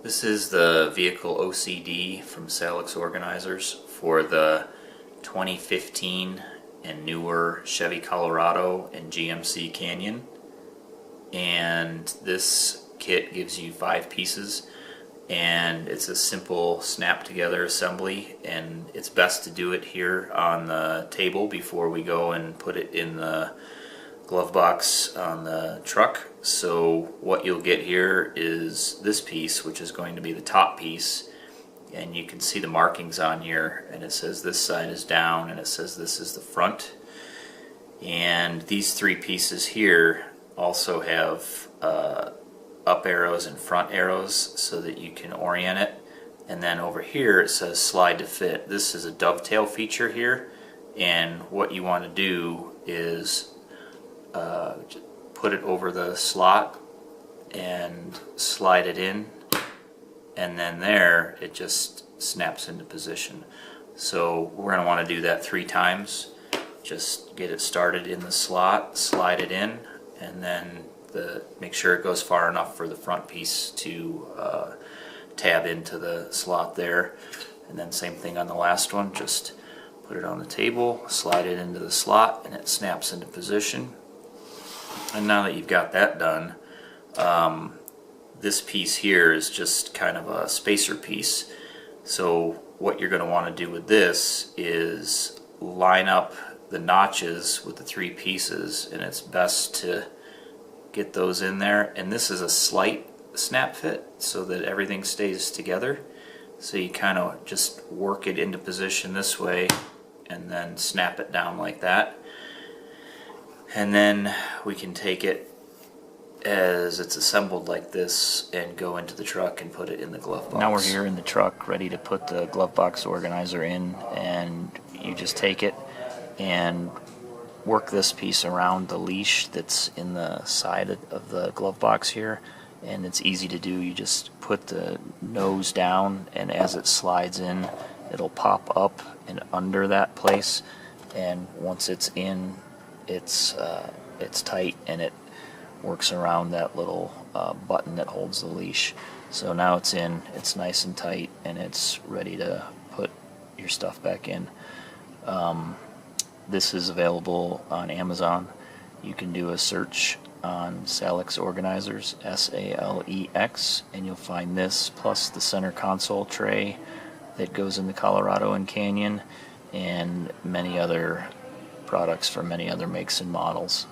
This is the Vehicle OCD from Salix Organizers for the 2015 and newer Chevy Colorado and GMC Canyon. And this kit gives you 5 pieces, and it's a simple snap together assembly, and it's best to do it here on the table before we go and put it in the glove box on the truck. So what you'll get here is this piece, which is going to be the top piece, and you can see the markings on here, and it says this side is down and it says this is the front. And these 3 pieces here also have up arrows and front arrows so that you can orient it. And then over here it says slide to fit. This is a dovetail feature here, and what you want to do is put it over the slot and slide it in, and then there it just snaps into position. So we're going to want to do that 3 times. Just get it started in the slot, slide it in, and then make sure it goes far enough for the front piece to tab into the slot there. And then same thing on the last one, just put it on the table, slide it into the slot, and it snaps into position. And now that you've got that done, this piece here is just kind of a spacer piece. So what you're going to want to do with this is line up the notches with the 3 pieces, and it's best to get those in there. And this is a slight snap fit so that everything stays together. So you kind of just work it into position this way and then snap it down like that. And then we can take it as it's assembled like this and go into the truck and put it in the glove box. Now we're here in the truck ready to put the glove box organizer in, and you just take it and work this piece around the leash that's in the side of the glove box here, and it's easy to do. You just put the nose down, and as it slides in it'll pop up and under that place, and once it's in it's tight, and it works around that little button that holds the leash. So now it's in, it's nice and tight, and it's ready to put your stuff back in. This is available on Amazon. You can do a search on Salix Organizers, S-A-L-E-X, and you'll find this plus the center console tray that goes in the Colorado and Canyon, and many other products for many other makes and models.